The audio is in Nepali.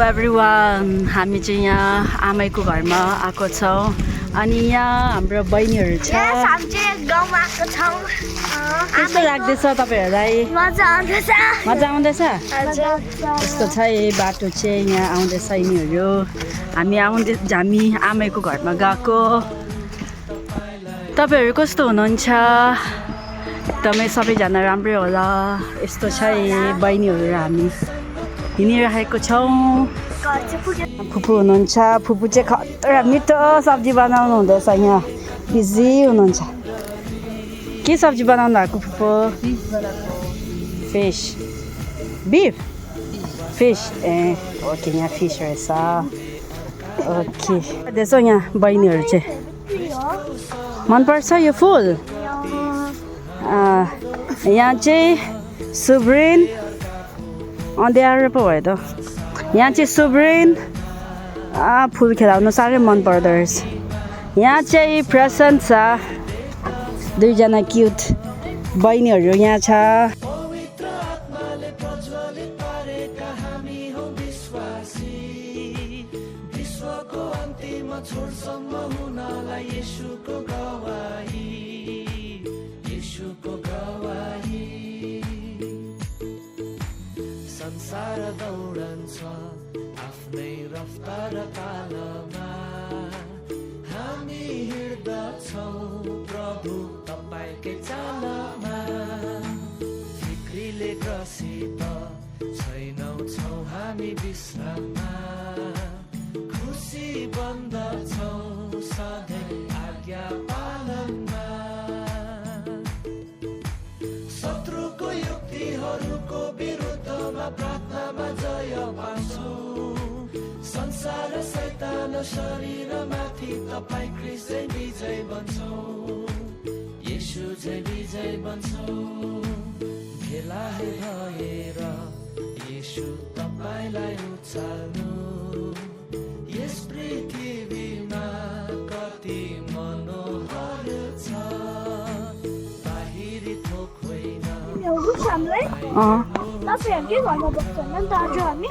एभ्रिवान हामी चाहिँ यहाँ आमैको घरमा आएको छौँ अनि यहाँ हाम्रो बहिनीहरू छ कस्तो लाग्दैछ तपाईँहरूलाई मजा आउँदैछ यस्तो छ बाटो चाहिँ यहाँ आउँदैछ यिनीहरू हामी आमैको घरमा गएको तपाईँहरू कस्तो हुनुहुन्छ एकदमै सबैजना राम्रै होला यस्तो छ बहिनीहरू हामी हिँडिरहेको छौँ फुपू हुनुहुन्छ फुपू चाहिँ खतरा मिठो सब्जी बनाउनु हुँदैछ यहाँ बिजी हुनुहुन्छ के सब्जी बनाउनु भएको फुपू फिस बिफ फिस ए ओके यहाँ फिस रहेछ ओके त्यसो यहाँ बहिनीहरू चाहिँ मनपर्छ यो फुल यहाँ चाहिँ सुब्रिन अँध्यारो पो भयो त यहाँ चाहिँ सुब्रिन फुल खेलाउनु साह्रै मन पर्दो रहेछ यहाँ चाहिँ प्रशान्त छ दुईजना क्युट बहिनीहरू यहाँ छ संसार दौडन्छ आफ्नै रफ्तार तालमा हामी हिँड्दछौँ प्रभु तपाईँकै चालमा फिक्रीले ग्रसित छैनौँ छौँ हामी विश्राममा खुसी बन्दछौँ सधैँ आज्ञा पालनमा शत्रुको युक्तिहरूको विरुद्धमा प्रार्थनामा जय पाउँछु संसार शैतान शरीरमाथि तपाईँ ख्रीष्ट चाहिँ विजय बन्छौँ येशू चाहिँ विजय बन्छौँ भेला भएर येशू तपाईँलाई उचाल्नु यस पृथ्वीमा कति मनोहर छ बाहिरी थोक होइन तपाईँहरूकै घरमा बस्छ नि त आज हामी